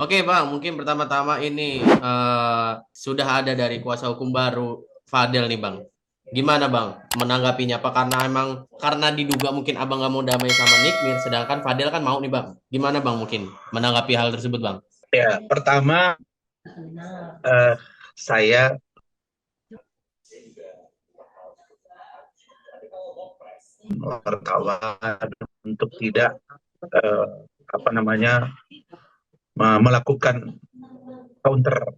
Oke Bang, mungkin pertama-tama ini sudah ada dari kuasa hukum baru Fadel nih Bang. Gimana Bang menanggapinya? Apa karena emang karena diduga mungkin Abang nggak mau damai sama Nikmir, sedangkan Fadel kan mau nih Bang. Gimana Bang mungkin menanggapi hal tersebut Bang? Ya, pertama eh, saya wartawan untuk tidak eh, apa namanya melakukan counter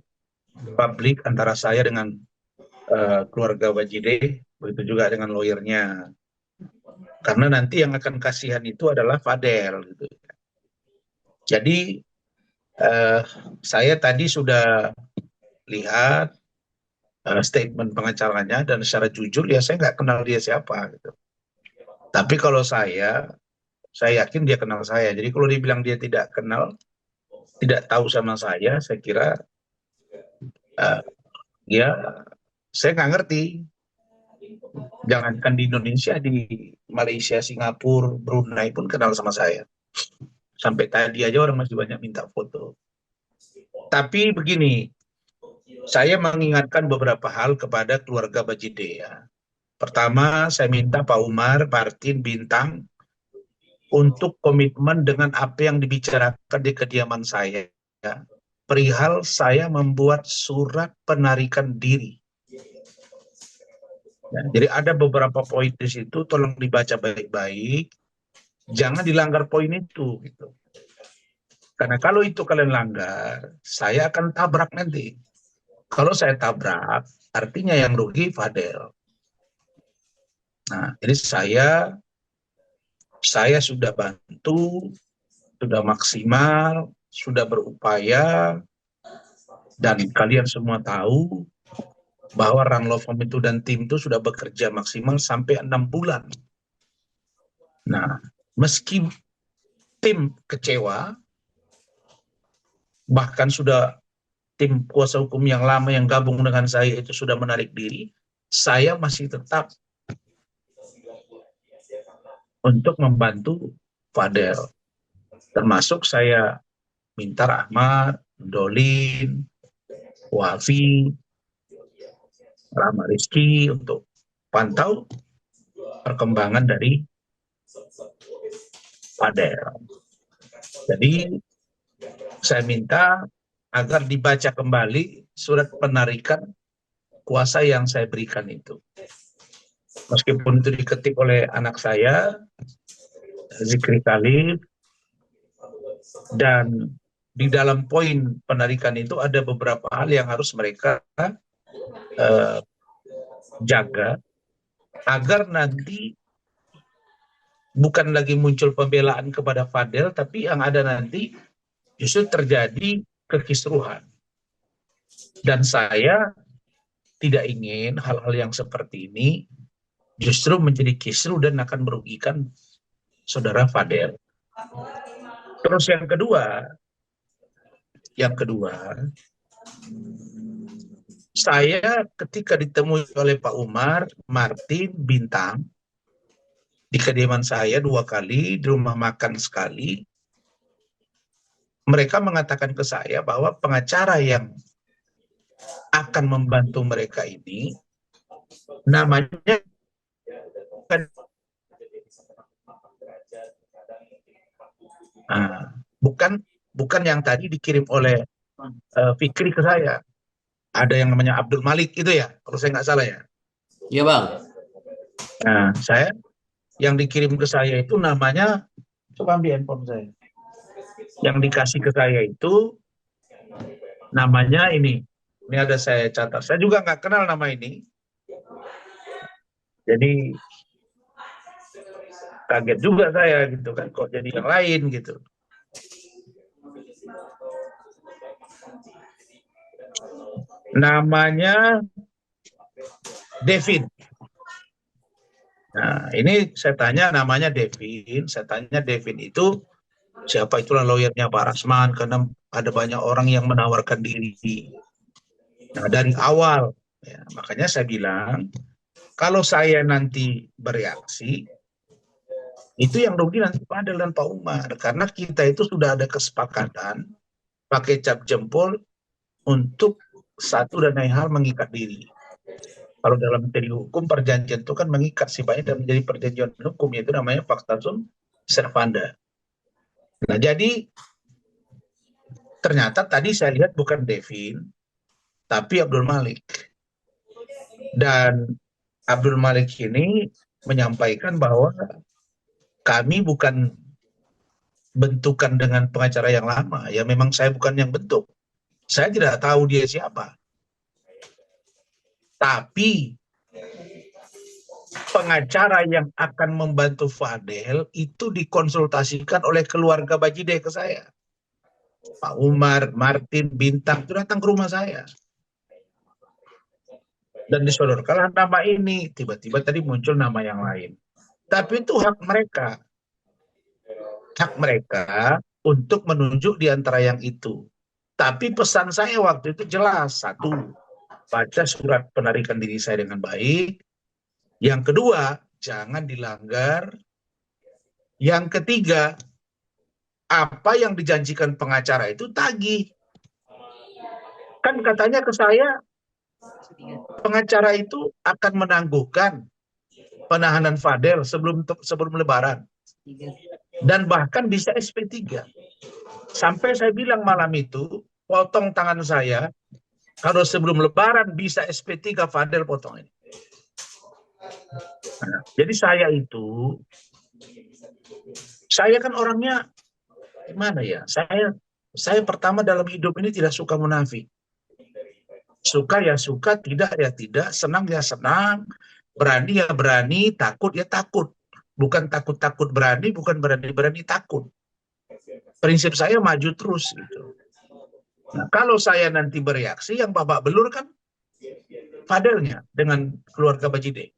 publik antara saya dengan keluarga Wajide, begitu juga dengan lawyernya. Karena nanti yang akan kasihan itu adalah Fadel gitu. Jadi eh, saya tadi sudah lihat statement pengacaranya dan secara jujur ya saya nggak kenal dia siapa gitu. Tapi kalau saya yakin dia kenal saya. Jadi kalau dibilang dia tidak kenal, tidak tahu sama saya kira eh, ya saya nggak ngerti. Jangankan di Indonesia, di Malaysia, Singapura, Brunei pun kenal sama saya. Sampai tadi aja orang masih banyak minta foto. Tapi begini, saya mengingatkan beberapa hal kepada keluarga Bajide ya. Pertama, saya minta Pak Umar, Martin, Bintang untuk komitmen dengan apa yang dibicarakan di kediaman saya. Perihal saya membuat surat penarikan diri. Ya, jadi ada beberapa poin di situ, tolong dibaca baik-baik. Jangan dilanggar poin itu. Gitu. Karena kalau itu kalian langgar, saya akan tabrak nanti. Kalau saya tabrak, artinya yang rugi Fadel. Nah, ini saya sudah bantu, sudah maksimal, sudah berupaya, dan kalian semua tahu bahwa Ranglofom itu dan tim itu sudah bekerja maksimal sampai 6 bulan. Nah, meski tim kecewa, bahkan sudah tim kuasa hukum yang lama yang gabung dengan saya itu sudah menarik diri, saya masih tetap untuk membantu Fadel. Termasuk saya minta Rahmat, Dolin, Wafi, Rahmat Rizky untuk pantau perkembangan dari Fadel. Jadi saya minta agar dibaca kembali surat penarikan kuasa yang saya berikan itu. Meskipun itu diketik oleh anak saya, Zikri Khalid, dan di dalam poin penarikan itu ada beberapa hal yang harus mereka eh, jaga agar nanti bukan lagi muncul pembelaan kepada Fadel, tapi yang ada nanti justru terjadi kekisruhan. Dan saya tidak ingin hal-hal yang seperti ini justru menjadi kisruh dan akan merugikan saudara Fadel. Terus yang kedua, saya ketika ditemui oleh Pak Umar, Martin, Bintang, di kediaman saya 2 kali, di rumah makan sekali, mereka mengatakan ke saya bahwa pengacara yang akan membantu mereka ini namanya bukan bukan yang tadi dikirim oleh Fikri ke saya. Ada yang namanya Abdul Malik itu ya, kalau saya nggak salah ya. Iya Bang. Nah, saya yang dikirim ke saya itu namanya, coba ambil handphone saya. Yang dikasih ke saya itu namanya ini. Ini ada saya catat. Saya juga nggak kenal nama ini. Jadi kaget juga saya gitu kan, kok jadi yang lain gitu. Namanya Devin. Nah, ini saya tanya namanya Devin. Saya tanya Devin itu siapa, itulah lawyernya Pak Rasman, karena ada banyak orang yang menawarkan diri. Nah, dari awal, ya, makanya saya bilang, kalau saya nanti bereaksi, itu yang rugi nanti Pak Adel dan Pak Umar. Karena kita itu sudah ada kesepakatan pakai cap jempol untuk satu dan lain hal mengikat diri. Kalau dalam teori hukum perjanjian itu kan mengikat sifatnya dan menjadi perjanjian hukum, yaitu namanya fakta sunt servanda. Nah, jadi ternyata tadi saya lihat bukan Devin, tapi Abdul Malik. Dan Abdul Malik ini menyampaikan bahwa kami bukan bentukan dengan pengacara yang lama. Ya memang saya bukan yang bentuk. Saya tidak tahu dia siapa. Tapi pengacara yang akan membantu Fadel itu dikonsultasikan oleh keluarga Bajide ke saya. Pak Umar, Martin, Bintang itu datang ke rumah saya. Dan disodorkanlah nama ini. Tiba-tiba tadi muncul nama yang lain. Tapi itu hak mereka. Hak mereka untuk menunjuk di antara yang itu. Tapi pesan saya waktu itu jelas. Satu, baca surat penarikan diri saya dengan baik. Yang kedua, jangan dilanggar. Yang ketiga, apa yang dijanjikan pengacara itu tagih. Kan katanya ke saya, pengacara itu akan menangguhkan penahanan Fadel sebelum Lebaran. Dan bahkan bisa SP3. Sampai saya bilang malam itu, potong tangan saya, kalau sebelum Lebaran bisa SP3 Fadel potong ini. Nah, jadi saya kan orangnya gimana ya? Saya pertama dalam hidup ini tidak suka munafik. Suka ya suka, tidak ya tidak, senang ya senang, berani ya berani, takut ya takut. Bukan takut-takut berani, bukan berani-berani takut. Prinsip saya maju terus gitu. Nah, kalau saya nanti bereaksi, yang babak belur kan Fadelnya dengan keluarga Bajide.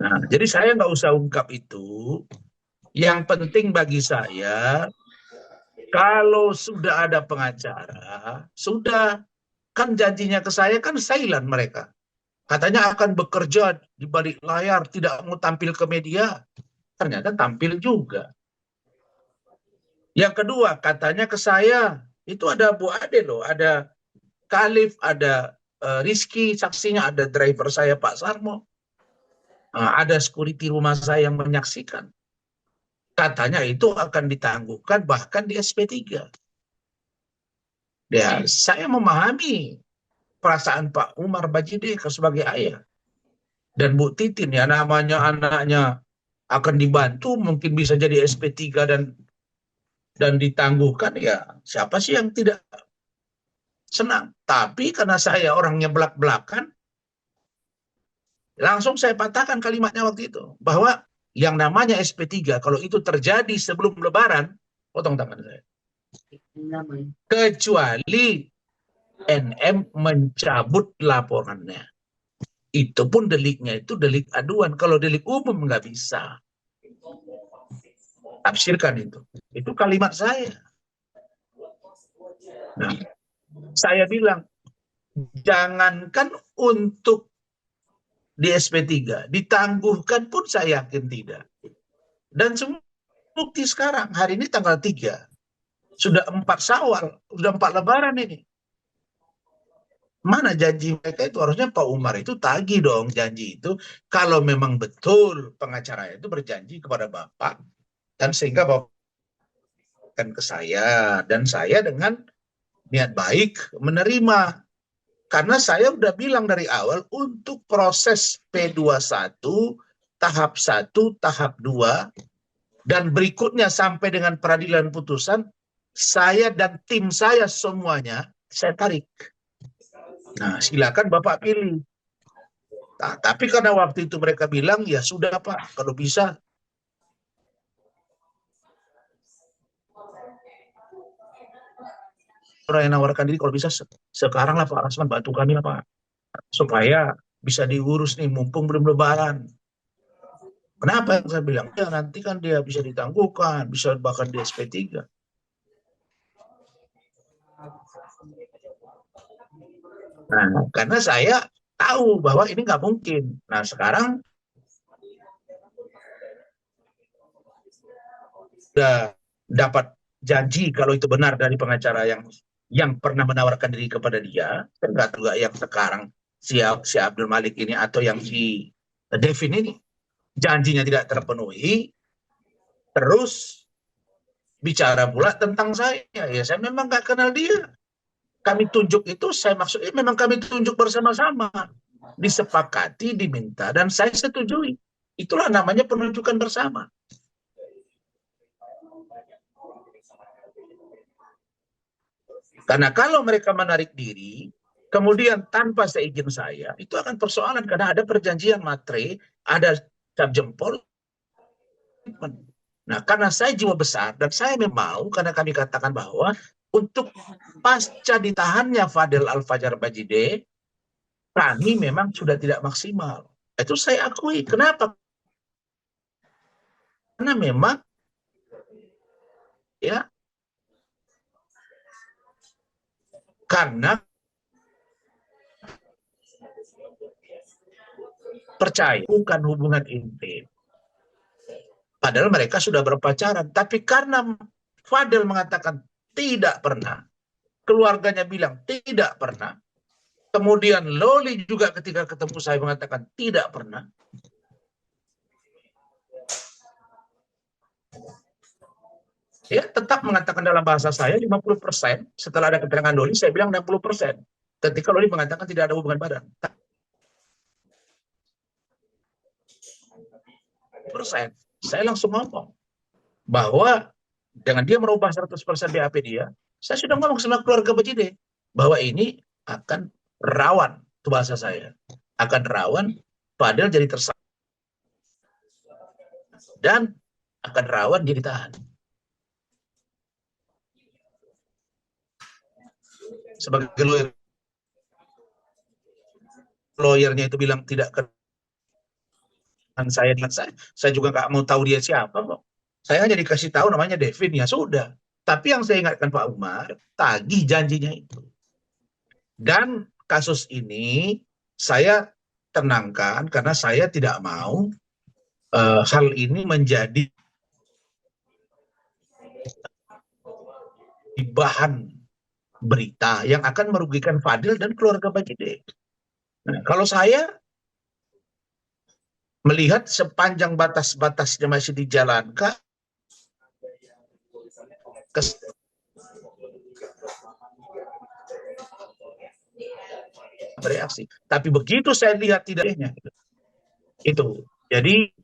Nah, jadi saya nggak usah ungkap itu. Yang penting bagi saya, kalau sudah ada pengacara, sudah. Kan janjinya ke saya kan silent mereka. Katanya akan bekerja di balik layar, tidak mau tampil ke media. Ternyata tampil juga. Yang kedua, katanya ke saya, itu ada Bu Ade loh, ada Khalif, ada Rizky, saksinya ada driver saya Pak Sarmo. Ada security rumah saya yang menyaksikan. Katanya itu akan ditangguhkan bahkan di SP3. Ya, saya memahami perasaan Pak Umar Bajide sebagai ayah. Dan Bu Titin ya namanya anaknya akan dibantu mungkin bisa jadi SP3 dan ditangguhkan, ya siapa sih yang tidak senang. Tapi karena saya orangnya belak-belakan, langsung saya patahkan kalimatnya waktu itu bahwa yang namanya SP3 kalau itu terjadi sebelum Lebaran, potong tangan saya. Kecuali NM mencabut laporannya. Itu pun deliknya itu delik aduan. Kalau delik umum nggak bisa. Tafsirkan itu. Itu kalimat saya. Nah, saya bilang, jangankan untuk di SP3, ditangguhkan pun saya yakin tidak. Dan semua bukti sekarang, hari ini tanggal 3. Sudah 4 Syawal, sudah 4 Lebaran ini. Mana janji mereka itu? Harusnya Pak Umar itu tagih dong janji itu. Kalau memang betul pengacara itu berjanji kepada Bapak. Dan sehingga Bapak kan ke saya. Dan saya dengan niat baik menerima. Karena saya udah bilang dari awal untuk proses P21, tahap 1, tahap 2, dan berikutnya sampai dengan peradilan putusan, saya dan tim saya semuanya, saya tarik. Nah, silakan Bapak pilih. Nah, tapi karena waktu itu mereka bilang, ya sudah Pak, kalau bisa. Orang yang nawarkan diri, kalau bisa sekarang lah Pak Rasman, bantu kami lah Pak. Supaya bisa diurus nih, mumpung belum Lebaran. Kenapa saya bilang? Ya nanti kan dia bisa ditangguhkan, bisa bahkan di SP3. Nah, karena saya tahu bahwa ini nggak mungkin. Nah, sekarang sudah dapat janji kalau itu benar dari pengacara yang pernah menawarkan diri kepada dia, enggak juga yang sekarang si Abdul Malik ini atau yang si Devin ini, janjinya tidak terpenuhi, terus bicara pula tentang saya. Ya saya memang nggak kenal dia. Kami tunjuk itu, saya maksudnya memang kami tunjuk bersama-sama. Disepakati, diminta, dan saya setujui. Itulah namanya penunjukan bersama. Karena kalau mereka menarik diri, kemudian tanpa seizin saya, itu akan persoalan karena ada perjanjian matre, ada cap jempol. Nah, karena saya jiwa besar dan saya memang mau, karena kami katakan bahwa untuk pasca ditahannya Fadel Al-Fajar Bajide, kami memang sudah tidak maksimal. Itu saya akui. Kenapa? Karena memang ya karena percaya bukan hubungan intim. Padahal mereka sudah berpacaran. Tapi karena Fadel mengatakan tidak pernah, keluarganya bilang tidak pernah, kemudian Loli juga ketika ketemu saya mengatakan tidak pernah. Ya, tetap mengatakan dalam bahasa saya 50%. Setelah ada keterangan Loli, saya bilang 60%. Ketika Loli mengatakan tidak ada hubungan badan. Saya langsung ngomong bahwa dengan dia merubah 100% BAP dia, saya sudah ngomong sama keluarga Bajide bahwa ini akan rawan, itu bahasa saya, akan rawan Fadel jadi tersangka dan akan rawan dia ditahan. Sebagai lawyernya itu bilang tidak kenal saya dengan saya juga nggak mau tahu dia siapa kok. Saya hanya dikasih tahu namanya Devin, ya sudah. Tapi yang saya ingatkan Pak Umar, tagih janjinya itu. Dan kasus ini saya tenangkan karena saya tidak mau hal ini menjadi bahan berita yang akan merugikan Fadil dan keluarga Bajide. Nah, kalau saya melihat sepanjang batas-batasnya masih dijalankan, bereaksi. Tapi begitu saya lihat tidaknya, itu. Jadi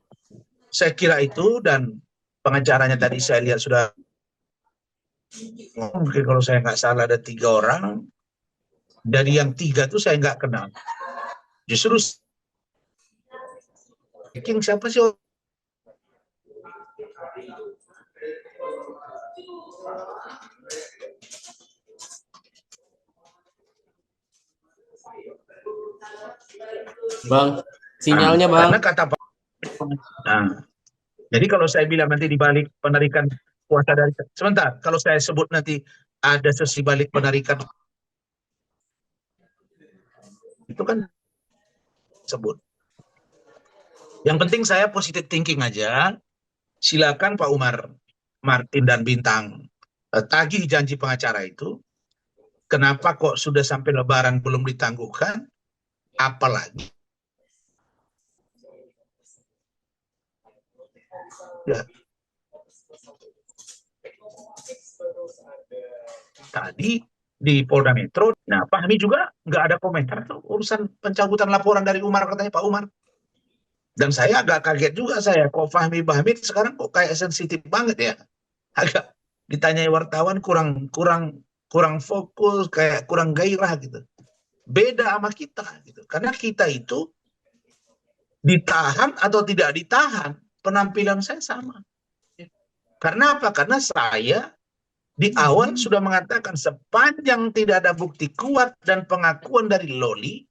saya kira itu, dan pengacaranya tadi saya lihat sudah, mungkin kalau saya nggak salah ada 3 orang, dari yang 3 itu saya nggak kenal. Justru siapa sih? Bang, sinyalnya Bang. Karena kata Pak, jadi kalau saya bilang nanti dibalik penarikan kuasa dari, sebentar, kalau saya sebut nanti ada sesi balik penarikan, itu kan sebut. Yang penting saya positive thinking aja. Silakan Pak Umar, Martin dan Bintang tagih janji pengacara itu. Kenapa kok sudah sampai Lebaran belum ditangguhkan? Apalagi ya, tadi di Polda Metro, nah Pak Hami juga nggak ada komentar tuh urusan pencabutan laporan dari Umar, katanya Pak Umar. Dan saya agak kaget juga, saya kok Fahmi Bahmid sekarang kok kayak sensitif banget ya, agak ditanyai wartawan kurang fokus, kayak kurang gairah gitu. Beda sama kita gitu, karena kita itu ditahan atau tidak ditahan, penampilan saya sama. Karena apa? Karena saya di awal sudah mengatakan sepanjang tidak ada bukti kuat dan pengakuan dari Loli,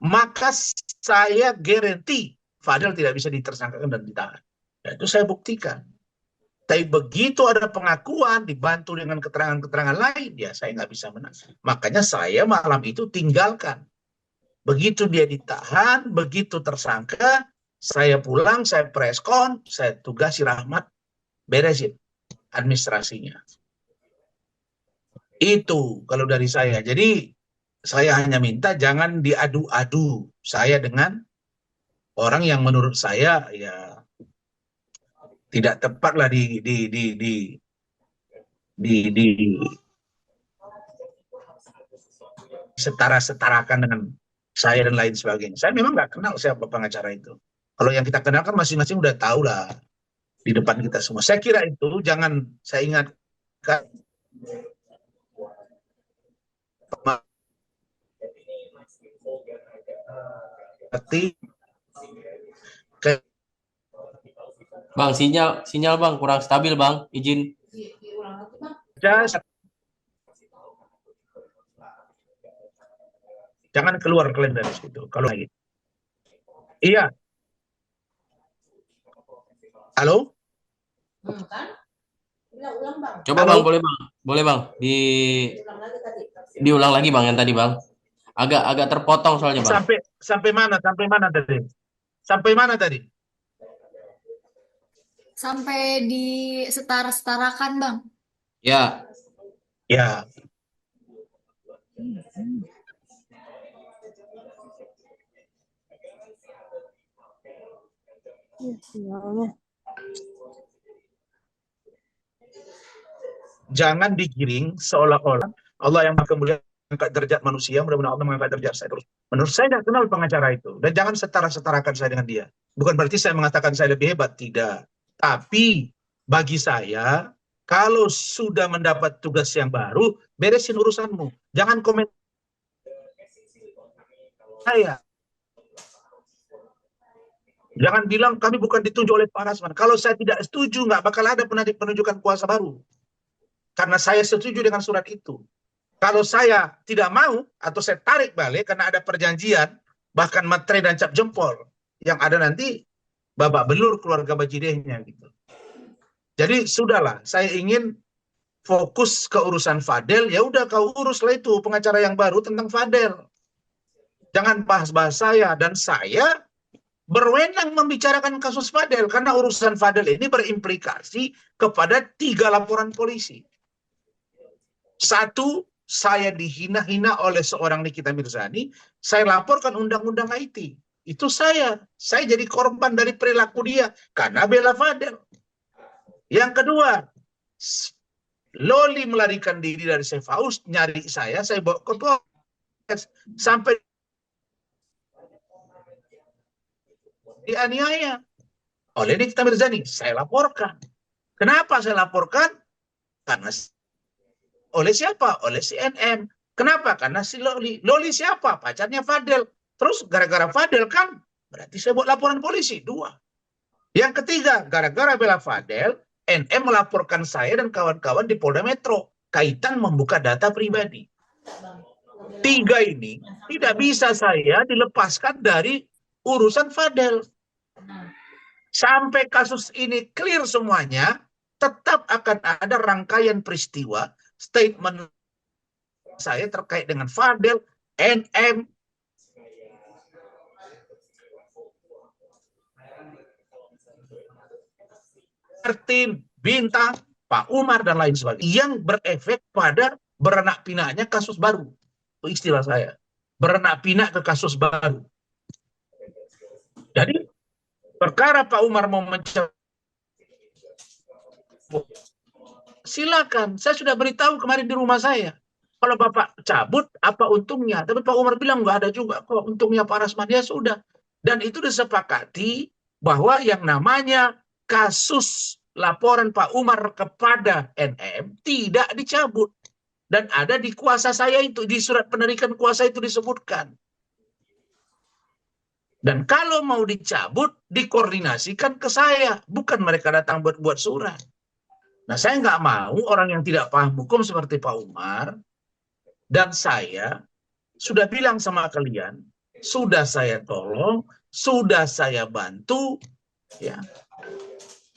maka saya garanti Fadel tidak bisa ditersangkakan dan ditahan. Dan itu saya buktikan. Tapi begitu ada pengakuan dibantu dengan keterangan-keterangan lain, ya saya nggak bisa menang. Makanya saya malam itu tinggalkan. Begitu dia ditahan, begitu tersangka, saya pulang, saya preskon, saya tugasi Rahmat beresin administrasinya. Itu kalau dari saya. Jadi saya hanya minta jangan diadu-adu saya dengan orang yang menurut saya ya tidak tepat lah di setara-setarakan dengan saya dan lain sebagainya. Saya memang nggak kenal siapa pengacara itu. Kalau yang kita kenal kan masing-masing udah tahu lah di depan kita semua. Saya kira itu jangan saya ingatkan mati ke Bang, sinyal Bang kurang stabil Bang. Izin. jangan keluar kalian dari situ. Kalau lagi. Iya, halo? Coba Halo? Bang, boleh Bang. Boleh Bang. Diulang lagi Bang yang tadi Bang. Agak terpotong soalnya Bang. Sampai sampai mana? Sampai mana tadi? Sampai mana tadi? Sampai di setara-setarakan, Bang. Ya, Ya, jangan digiring seolah-olah Allah yang Maha Mulia mengangkat derajat manusia, mudah-mudahan Allah mengangkat derajat saya terus. Menurut saya tidak kenal pengacara itu. Dan jangan setara-setarakan saya dengan dia. Bukan berarti saya mengatakan saya lebih hebat, tidak. Tapi bagi saya, kalau sudah mendapat tugas yang baru, beresin urusanmu. Jangan komen saya. Jangan bilang kami bukan ditunjuk oleh Pak Rasman. Kalau saya tidak setuju, nggak bakal ada penunjukan kuasa baru. Karena saya setuju dengan surat itu. Kalau saya tidak mau, atau saya tarik balik karena ada perjanjian, bahkan materai dan cap jempol, yang ada nanti babak belur keluarga Bajidehnya gitu. Jadi sudahlah, saya ingin fokus ke urusan Fadel, ya udah kau uruslah itu pengacara yang baru tentang Fadel. Jangan bahas-bahas saya, dan saya berwenang membicarakan kasus Fadel karena urusan Fadel ini berimplikasi kepada 3 laporan polisi. 1, saya dihina-hina oleh seorang Nikita Mirzani, saya laporkan undang-undang IT. Itu saya jadi korban dari perilaku dia karena bela Fadel. Yang kedua, Loli melarikan diri dari Safe House, nyari saya bawa ke Polres sampai dianiaya oleh Nikita Mirzani. Saya laporkan. Kenapa saya laporkan? Karena oleh siapa? Oleh CNN. Kenapa? Karena si Loli. Loli siapa? Pacarnya Fadel. Terus gara-gara Fadel kan, berarti saya buat laporan polisi. 2. Yang ketiga, gara-gara bela Fadel, NM melaporkan saya dan kawan-kawan di Polda Metro. Kaitan membuka data pribadi. 3 ini tidak bisa saya dilepaskan dari urusan Fadel. Sampai kasus ini clear semuanya, tetap akan ada rangkaian peristiwa, statement saya terkait dengan Fadel, NM, Martin, Bintang, Pak Umar, dan lain sebagainya. Yang berefek pada beranak pinaknya kasus baru. Itu istilah saya. Beranak pinak ke kasus baru. Jadi, perkara Pak Umar mau mencabut, silakan. Saya sudah beritahu kemarin di rumah saya. Kalau Bapak cabut, apa untungnya? Tapi Pak Umar bilang, nggak ada juga kok untungnya Pak Rasman. Ya sudah. Dan itu disepakati bahwa yang namanya kasus laporan Pak Umar kepada NM tidak dicabut. Dan ada di kuasa saya itu, di surat penarikan kuasa itu disebutkan. Dan kalau mau dicabut, dikoordinasikan ke saya. Bukan mereka datang buat surat. Nah, saya nggak mau orang yang tidak paham hukum seperti Pak Umar, dan saya sudah bilang sama kalian, sudah saya tolong, sudah saya bantu, ya,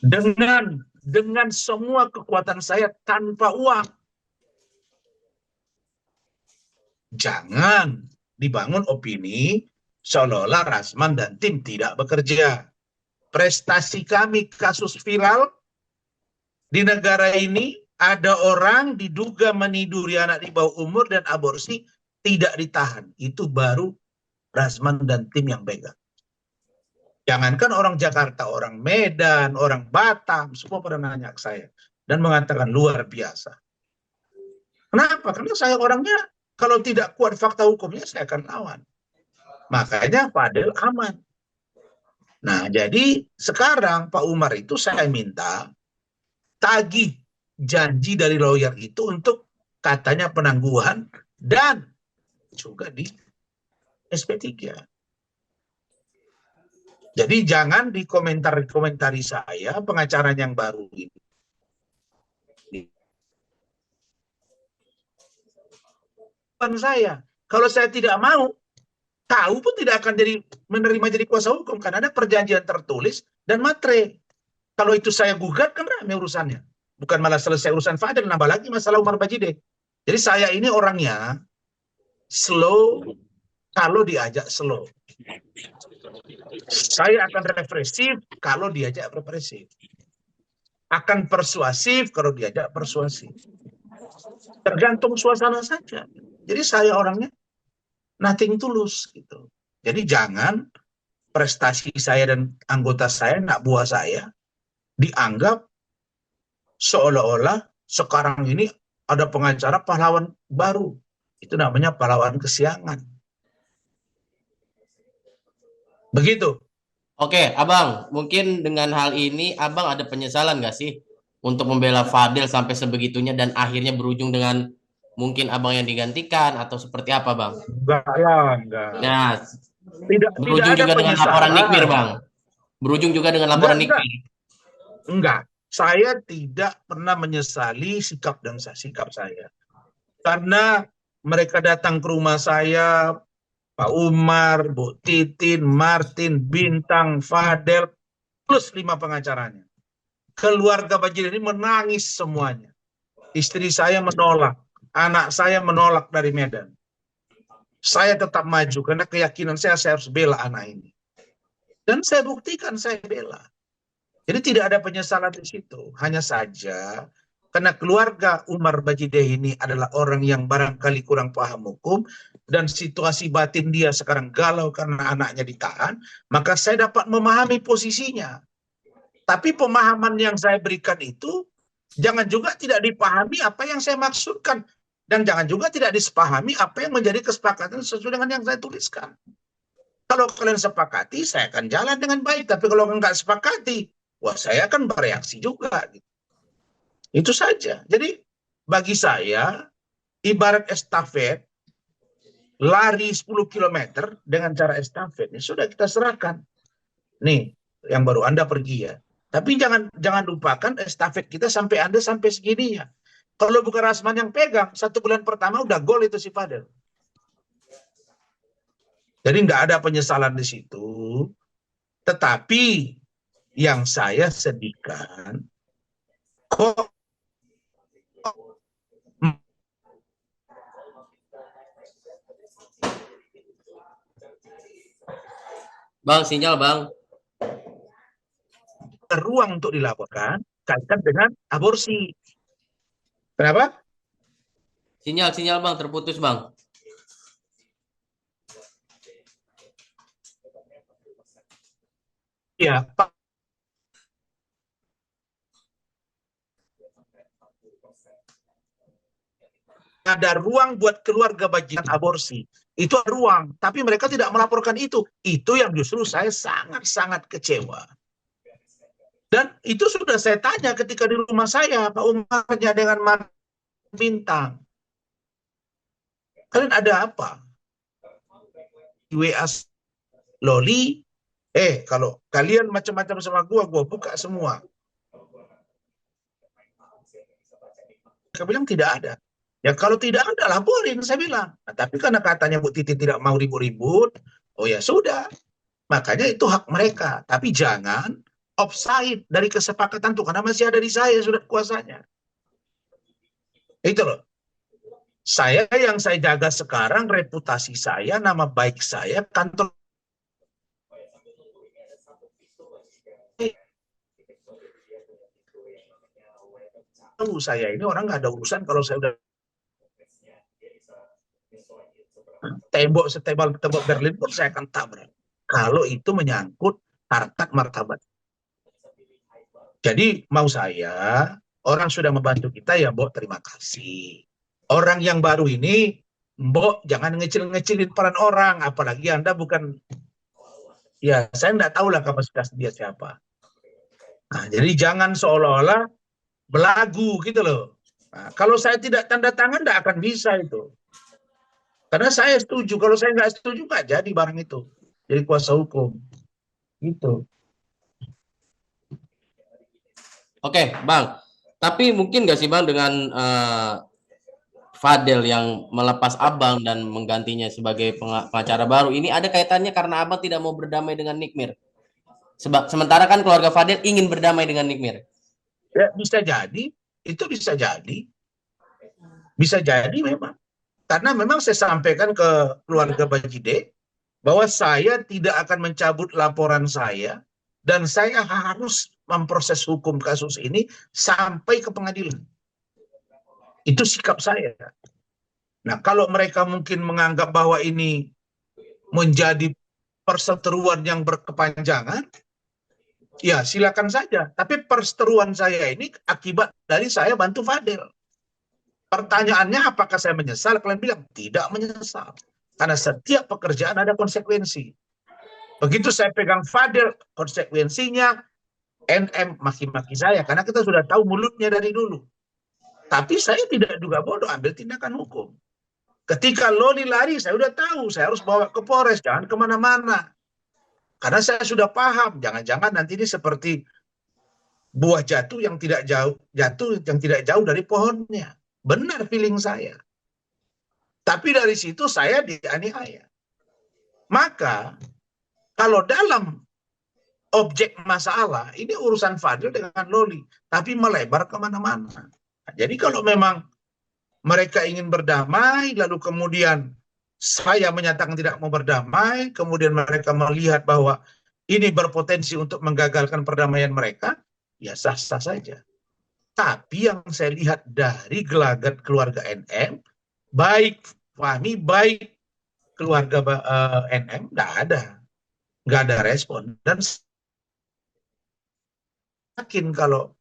dengan semua kekuatan saya tanpa uang. Jangan dibangun opini seolah-olah Rasman dan tim tidak bekerja. Prestasi kami kasus viral di negara ini ada orang diduga meniduri anak di bawah umur dan aborsi tidak ditahan. Itu baru Rasman dan tim yang pegang. Jangankan orang Jakarta, orang Medan, orang Batam, semua pada nanya ke saya. Dan mengatakan luar biasa. Kenapa? Karena saya orangnya, kalau tidak kuat fakta hukumnya, saya akan lawan. Makanya Fadel aman. Nah, jadi sekarang Pak Umar itu saya minta tagih janji dari lawyer itu untuk katanya penangguhan dan juga di SP3. Jadi jangan dikomentari saya pengacara yang baru ini. Bukan saya. Kalau saya tidak mau, tahu pun tidak akan menerima jadi kuasa hukum karena ada perjanjian tertulis dan matre. Kalau itu saya gugat kan rame urusannya. Bukan malah selesai urusan Fadel, nambah lagi masalah Umar Bajide. Jadi saya ini orangnya slow kalau diajak slow. Saya akan represif kalau diajak represif. Akan persuasif kalau diajak persuasif. Tergantung suasana saja. Jadi saya orangnya nothing tulus gitu. Jadi jangan prestasi saya dan anggota saya, anak buah saya, dianggap seolah-olah sekarang ini ada pengacara pahlawan baru. Itu namanya pahlawan kesiangan. Begitu. Oke, Abang, mungkin dengan hal ini Abang ada penyesalan nggak sih untuk membela Fadel sampai sebegitunya dan akhirnya berujung dengan mungkin Abang yang digantikan atau seperti apa, Bang? Enggak lah, enggak. Nah, Tidak berujung ada juga dengan laporan penyesalan. Nikbir, Bang. Berujung juga dengan laporan Nikbir. Enggak. Saya tidak pernah menyesali sikap saya. Karena mereka datang ke rumah saya, Pak Umar, Bu Titin, Martin, Bintang, Fadel, plus 5 pengacaranya. Keluarga Bajil ini menangis semuanya. Istri saya menolak, anak saya menolak dari Medan. Saya tetap maju karena keyakinan saya harus bela anak ini. Dan saya buktikan saya bela. Jadi tidak ada penyesalan di situ. Hanya saja karena keluarga Umar Bajide ini adalah orang yang barangkali kurang paham hukum dan situasi batin dia sekarang galau karena anaknya ditahan, maka saya dapat memahami posisinya. Tapi pemahaman yang saya berikan itu jangan juga tidak dipahami apa yang saya maksudkan. Dan jangan juga tidak disepahami apa yang menjadi kesepakatan sesuai dengan yang saya tuliskan. Kalau kalian sepakati, saya akan jalan dengan baik. Tapi kalau nggak sepakati, wah saya akan bereaksi juga. Itu saja. Jadi bagi saya, ibarat estafet, lari 10 km dengan cara estafet, ini sudah kita serahkan. Nih, yang baru Anda pergi ya. Tapi jangan lupakan estafet kita sampai Anda sampai segini ya. Kalau bukan Rasman yang pegang, 1 bulan pertama udah gol itu si Fadel. Jadi nggak ada penyesalan di situ. Tetapi yang saya sedihkan, kok Bang, sinyal, Bang. ruang untuk dilaporkan kaitan dengan aborsi. Kenapa? Sinyal, Bang, terputus, Bang. Ya, Pak. Ada ruang buat keluarga bajingan aborsi. Itu ada ruang, tapi mereka tidak melaporkan itu. Itu yang justru saya sangat-sangat kecewa. Dan itu sudah saya tanya ketika di rumah saya, Pak Umar dengan Bintang. Kalian ada apa? Di WA Loli, kalau kalian macam-macam sama gua buka semua. Saya bilang tidak ada. Ya kalau tidak ada, laporin, saya bilang. Nah, tapi karena katanya Bu Titi tidak mau ribut-ribut, oh ya sudah. Makanya itu hak mereka. Tapi jangan offside dari kesepakatan itu, karena masih ada di saya surat kuasanya. Itu loh. Yang saya jaga sekarang, reputasi saya, nama baik saya, kantor. tahu saya ini orang nggak ada urusan kalau saya udah tembok setebal tembok Berlin pun saya akan tabrak. Kalau itu menyangkut harkat martabat. Jadi mau saya, orang sudah membantu kita ya Mbok terima kasih. Orang yang baru ini, Mbok jangan ngecil-ngecilin peran orang, apalagi Anda bukan, ya saya nggak tahu lah kapasitas dia siapa. Nah, jadi jangan seolah-olah belagu gitu loh. Nah, kalau saya tidak tanda tangan, nggak akan bisa itu. Karena saya setuju, kalau saya nggak setuju nggak jadi barang itu. Jadi kuasa hukum. Gitu. Oke, Bang. Tapi mungkin nggak sih Bang dengan Fadel yang melepas Abang dan menggantinya sebagai pengacara baru ini ada kaitannya karena Abang tidak mau berdamai dengan Nikmir. Sementara kan keluarga Fadel ingin berdamai dengan Nikmir. Ya, bisa jadi, itu bisa jadi. Bisa jadi memang. Karena memang saya sampaikan ke keluarga Bajide bahwa saya tidak akan mencabut laporan saya dan saya harus memproses hukum kasus ini sampai ke pengadilan. Itu sikap saya. Nah, kalau mereka mungkin menganggap bahwa ini menjadi perseteruan yang berkepanjangan, ya silakan saja. Tapi perseteruan saya ini akibat dari saya bantu Fadel. Pertanyaannya apakah saya menyesal? Kalian bilang tidak menyesal. Karena setiap pekerjaan ada konsekuensi. Begitu saya pegang Fadel, konsekuensinya NM maki-maki saya. Karena kita sudah tahu mulutnya dari dulu. Tapi saya tidak juga bodoh ambil tindakan hukum. Ketika Loli lari, saya udah tahu. Saya harus bawa ke Polres, jangan kemana-mana. Karena saya sudah paham. Jangan-jangan nanti ini seperti buah jatuh yang tidak jauh dari pohonnya. Benar feeling saya. Tapi dari situ saya dianiaya. Maka kalau dalam objek masalah, ini urusan Fadil dengan Loli. Tapi melebar kemana-mana. Nah, jadi kalau memang mereka ingin berdamai, lalu kemudian saya menyatakan tidak mau berdamai, kemudian mereka melihat bahwa ini berpotensi untuk menggagalkan perdamaian mereka, ya sah-sah saja. Tapi yang saya lihat dari gelagat keluarga NM, baik Fahmi, baik keluarga NM, nggak ada respon. Dan yakin kalau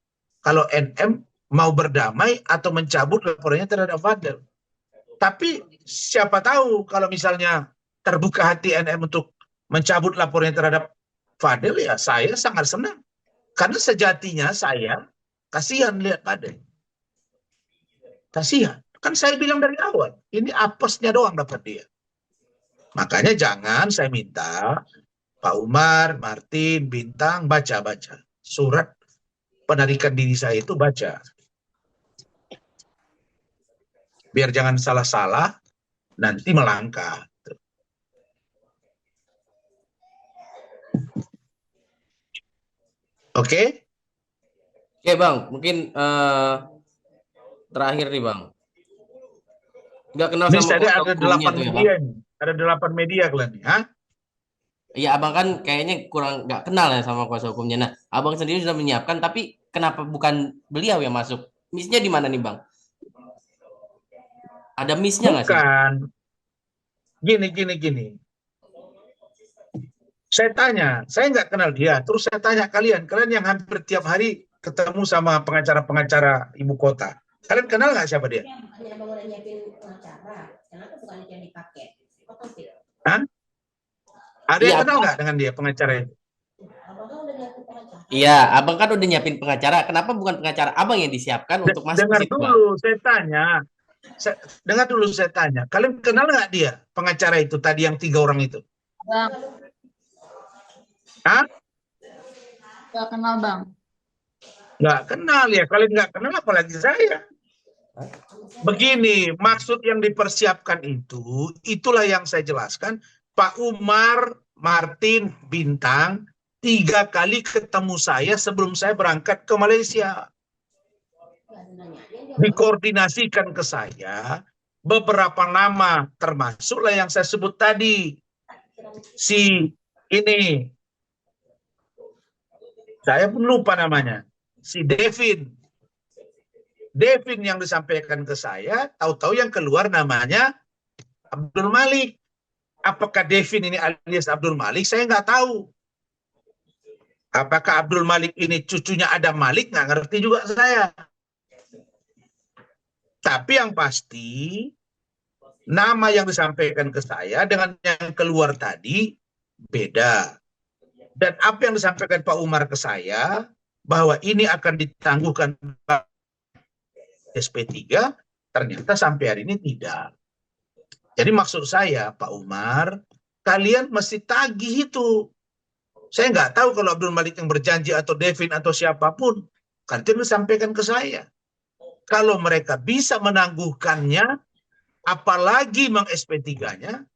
NM mau berdamai atau mencabut laporannya terhadap Fadel. Tapi siapa tahu kalau misalnya terbuka hati NM untuk mencabut laporannya terhadap Fadel, ya saya sangat senang. Karena sejatinya saya kasihan lihat Fadel. Kasihan. Kan saya bilang dari awal, ini apesnya doang dapat dia. Makanya jangan saya minta Pak Umar, Martin, Bintang, baca-baca. Surat penarikan diri saya itu baca. Biar jangan salah-salah, nanti melangkah. Oke? Oke Bang, mungkin terakhir nih Bang. Nggak kenal Ini sama tadi kuasa ada hukumnya 8 tuh ya Bang. media nih. Ada 8 media kalian nih. Hah? Iya Abang kan kayaknya kurang nggak kenal ya sama kuasa hukumnya. Nah, Abang sendiri sudah menyiapkan, tapi kenapa bukan beliau yang masuk? Miss-nya di mana nih Bang? Ada miss-nya nggak sih? Bukan. Gini. Saya tanya, saya nggak kenal dia. Terus saya tanya kalian yang hampir tiap hari ketemu sama pengacara-pengacara ibu kota. Kalian kenal nggak siapa dia? Hah? Ada yang Iya, kenal nggak dengan dia pengacara itu? iya, Abang kan udah nyiapin pengacara. Kenapa bukan pengacara Abang yang disiapkan untuk masuk Dengar ke situ, Bang? dulu, saya tanya. Dengar dulu saya tanya. Kalian kenal nggak dia pengacara itu tadi yang 3 orang itu? Bang, Hah? gak kenal Bang. Nggak kenal ya. Kalian nggak kenal apalagi saya. Begini, maksud yang dipersiapkan itu, itulah yang saya jelaskan. Pak Umar, Martin, Bintang, 3 kali ketemu saya sebelum saya berangkat ke Malaysia. Dikoordinasikan ke saya beberapa nama, termasuklah yang saya sebut tadi. Si ini, saya pun lupa namanya. Si Devin. Devin yang disampaikan ke saya, tahu-tahu yang keluar namanya Abdul Malik. Apakah Devin ini alias Abdul Malik? Saya nggak tahu. Apakah Abdul Malik ini cucunya Adam Malik? Nggak ngerti juga saya. Tapi yang pasti, nama yang disampaikan ke saya dengan yang keluar tadi beda. Dan apa yang disampaikan Pak Umar ke saya, bahwa ini akan ditangguhkan SP3, ternyata sampai hari ini tidak. Jadi maksud saya, Pak Umar, kalian mesti tagih itu. Saya nggak tahu kalau Abdul Malik yang berjanji atau Devin atau siapapun. Kalian disampaikan ke saya. Kalau mereka bisa menangguhkannya, apalagi meng-SP3-nya,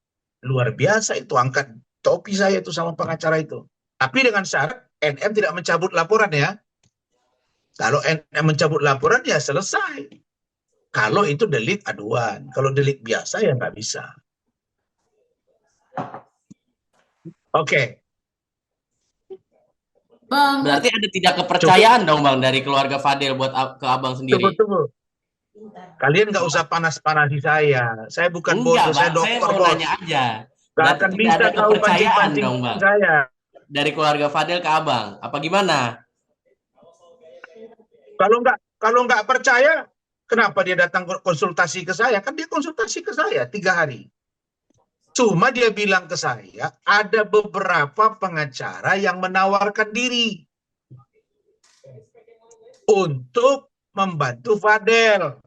luar biasa itu. Angkat topi saya itu sama pengacara itu. Tapi dengan syarat NM tidak mencabut laporan ya. Kalau NM mencabut laporan ya selesai. Kalau itu delik aduan. Kalau delik biasa ya nggak bisa. Oke. Bang, Berarti ada tidak kepercayaan dong Bang dari keluarga Fadel buat ke Abang sendiri. Tunggu. Kalian nggak usah panas-panasi saya. Saya bukan Enggak, bodoh, saya Bang. Saya dokter mau bos. nanya aja. Gak Berarti akan tidak bisa ada tahu kepercayaan pancing-pancing dong, Bang. saya. Dari keluarga Fadel ke Abang. Apa gimana? Kalau nggak percaya, kenapa dia datang konsultasi ke saya? Kan dia konsultasi ke saya 3 hari. Cuma dia bilang ke saya, ada beberapa pengacara yang menawarkan diri untuk membantu Fadel.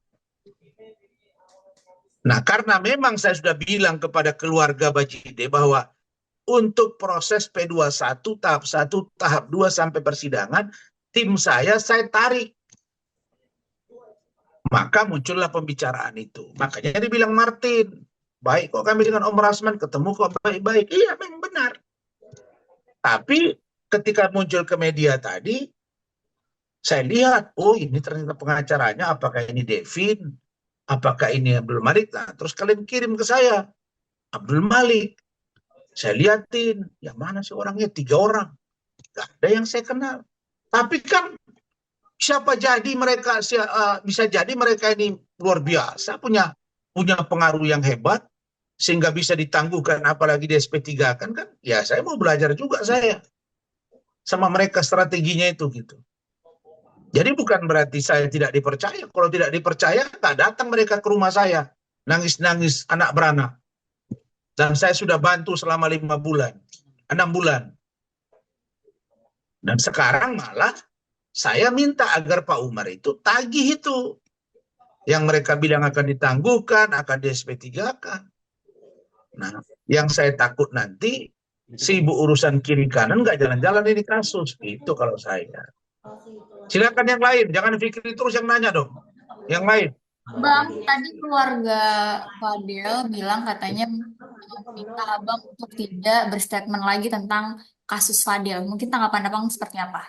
Nah, karena memang saya sudah bilang kepada keluarga Bajide bahwa untuk proses P21 tahap 1, tahap 2 sampai persidangan, tim saya tarik. Maka muncullah pembicaraan itu. Makanya dia bilang, Martin, baik kok kami dengan Om Rasman, ketemu kok baik-baik. Iya, memang benar. Tapi ketika muncul ke media tadi, saya lihat, oh ini ternyata pengacaranya, apakah ini Devin, apakah ini Abdul Malik. Nah, terus kalian kirim ke saya, Abdul Malik. Saya liatin, yang mana sih orangnya? 3 orang. Gak ada yang saya kenal. Tapi kan siapa jadi mereka, bisa jadi mereka ini luar biasa, punya pengaruh yang hebat, sehingga bisa ditangguhkan, apalagi di SP3 kan, ya saya mau belajar juga saya. Sama mereka strateginya itu gitu. Jadi bukan berarti saya tidak dipercaya. Kalau tidak dipercaya, tak datang mereka ke rumah saya. Nangis-nangis anak beranak. Dan saya sudah bantu selama 5 bulan, 6 bulan. Dan sekarang malah saya minta agar Pak Umar itu tagih itu. Yang mereka bilang akan ditangguhkan, akan di SP3-kan. Nah, yang saya takut nanti, sibuk urusan kiri kanan, nggak jalan-jalan ini kasus. Itu kalau saya. Silakan yang lain, jangan Fikri terus yang nanya dong. Yang lain. Bang, tadi keluarga Fadel bilang katanya minta Abang untuk tidak berstatement lagi tentang kasus Fadel. Mungkin tanggapan Abang seperti apa?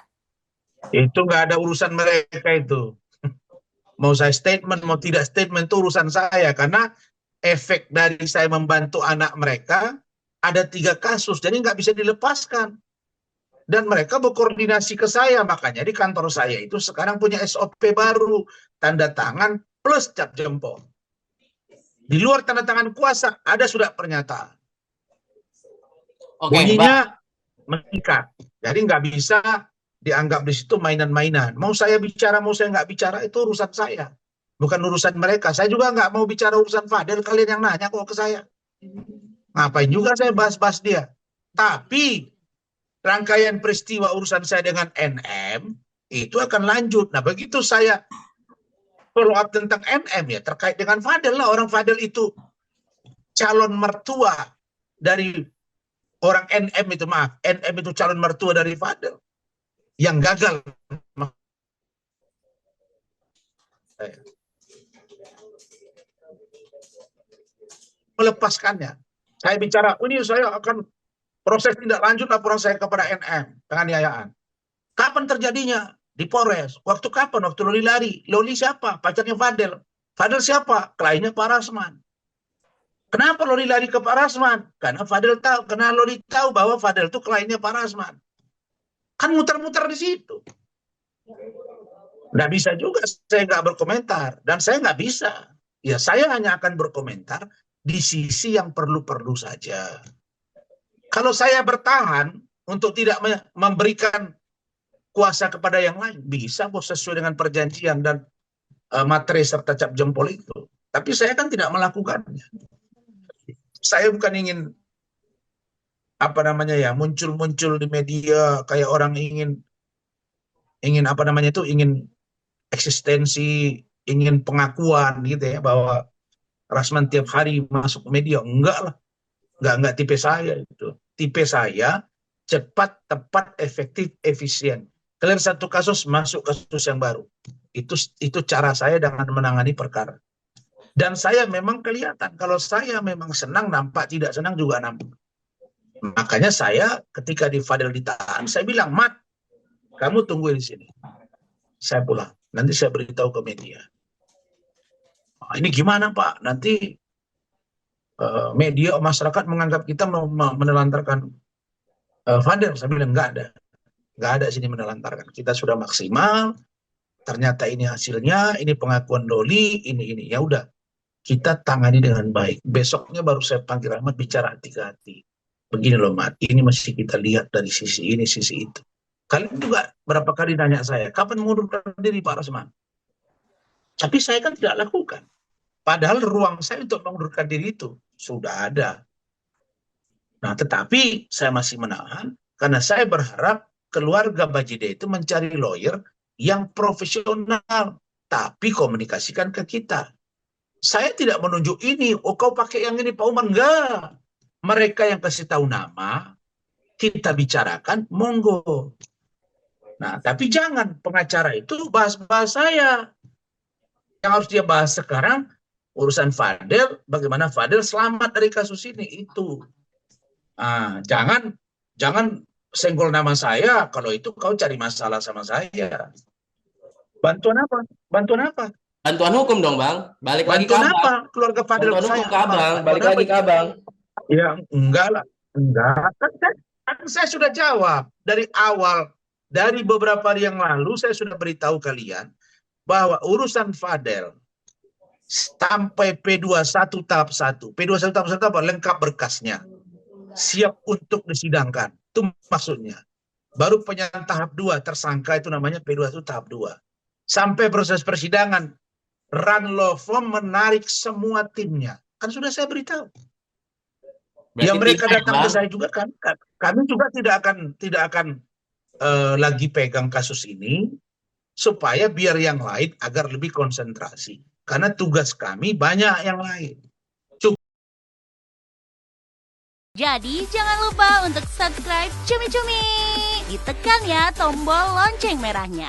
Itu nggak ada urusan mereka itu. Mau saya statement, mau tidak statement, itu urusan saya. Karena efek dari saya membantu anak mereka, ada 3 kasus, jadi nggak bisa dilepaskan. Dan mereka berkoordinasi ke saya, makanya di kantor saya itu sekarang punya SOP baru, tanda tangan plus cap jempol. Di luar tanda tangan kuasa, ada surat pernyataan. Oke, Bunyinya mengikat. Jadi nggak bisa dianggap di situ mainan-mainan. Mau saya bicara, mau saya nggak bicara, itu urusan saya. Bukan urusan mereka. Saya juga nggak mau bicara urusan Fadel, kalian yang nanya kok ke saya. Ngapain juga saya bahas-bahas dia. Tapi rangkaian peristiwa urusan saya dengan NM, itu akan lanjut. Nah, begitu saya follow up tentang NM ya, terkait dengan Fadel lah. Orang Fadel itu calon mertua dari orang NM itu, maaf. NM itu calon mertua dari Fadel. Yang gagal melepaskannya. Saya bicara, ini saya akan proses tindak lanjut laporan saya kepada NM, penganiayaan. Kapan terjadinya? Di Polres. Waktu kapan? Waktu Loli lari. Loli siapa? Pacarnya Fadel. Fadel siapa? Kliennya Pak Rasman. Kenapa Loli lari ke Pak Rasman? Karena Fadel tahu, karena Loli tahu bahwa Fadel itu kliennya Pak Rasman. Kan muter-muter di situ. Nggak bisa juga saya nggak berkomentar. Dan saya nggak bisa. Ya saya hanya akan berkomentar di sisi yang perlu-perlu saja. Kalau saya bertahan untuk tidak memberikan kuasa kepada yang lain, bisa kok sesuai dengan perjanjian dan materi serta cap jempol itu. Tapi saya kan tidak melakukannya. Saya bukan ingin apa namanya ya muncul-muncul di media kayak orang ingin apa namanya itu ingin eksistensi, ingin pengakuan gitu ya bahwa Rasman tiap hari masuk ke media. Enggak lah, enggak tipe saya itu. Tipe saya cepat, tepat, efektif, efisien. Kalian satu kasus masuk kasus yang baru. Itu cara saya dengan menangani perkara. Dan saya memang kelihatan kalau saya memang senang nampak, tidak senang juga nampak. Makanya saya ketika di Fadel ditahan, saya bilang, Mat, kamu tunggu di sini. Saya pulang. Nanti saya beritahu ke media. Nah, ini gimana Pak? Nanti media masyarakat menganggap kita menelantarkan Fadel. Saya bilang nggak ada sini menelantarkan. Kita sudah maksimal. Ternyata ini hasilnya, ini pengakuan Doli, ini. Ya udah, kita tangani dengan baik. Besoknya baru saya panggil Rahmat bicara hati ke hati. Begini loh Mat, ini mesti kita lihat dari sisi ini, sisi itu. Kalian juga berapa kali nanya saya, kapan mengundurkan diri Pak Rasman? Tapi saya kan tidak lakukan. Padahal ruang saya untuk mengundurkan diri itu sudah ada. Nah, tetapi saya masih menahan karena saya berharap keluarga Bajide itu mencari lawyer yang profesional, tapi komunikasikan ke kita. Saya tidak menunjuk ini, oh kau pakai yang ini Pak Umar, enggak. Mereka yang kasih tahu nama, kita bicarakan, monggo. Nah, tapi jangan pengacara itu bahas-bahas saya. Yang harus dia bahas sekarang, urusan Fadel, bagaimana Fadel selamat dari kasus ini, itu. Nah, jangan senggol nama saya, kalau itu kau cari masalah sama saya. Bantuan apa? Bantuan apa? Bantuan hukum dong, Bang. Balik lagi ke Bantuan Abang. apa? Keluarga Fadel Bantuan saya hukum ke Abang. apa? Balik lagi ke Abang. Ya, enggak lah. Enggak. Kan saya sudah jawab. Dari awal, dari beberapa hari yang lalu, saya sudah beritahu kalian bahwa urusan Fadel sampai P21 tahap 1. P21 tahap 1 apa? Lengkap berkasnya. Siap untuk disidangkan. Itu maksudnya. Baru penyidikan tahap 2, tersangka itu namanya P21 tahap 2. Sampai proses persidangan, Ranlovom menarik semua timnya. Kan sudah saya beritahu. Berarti Yang mereka tidak, datang Bang. ke saya juga kan, kami juga tidak akan lagi pegang kasus ini supaya biar yang lain agar lebih konsentrasi. Karena tugas kami banyak yang lain. Jadi jangan lupa untuk subscribe Cumi Cumi. Ditekan ya tombol lonceng merahnya.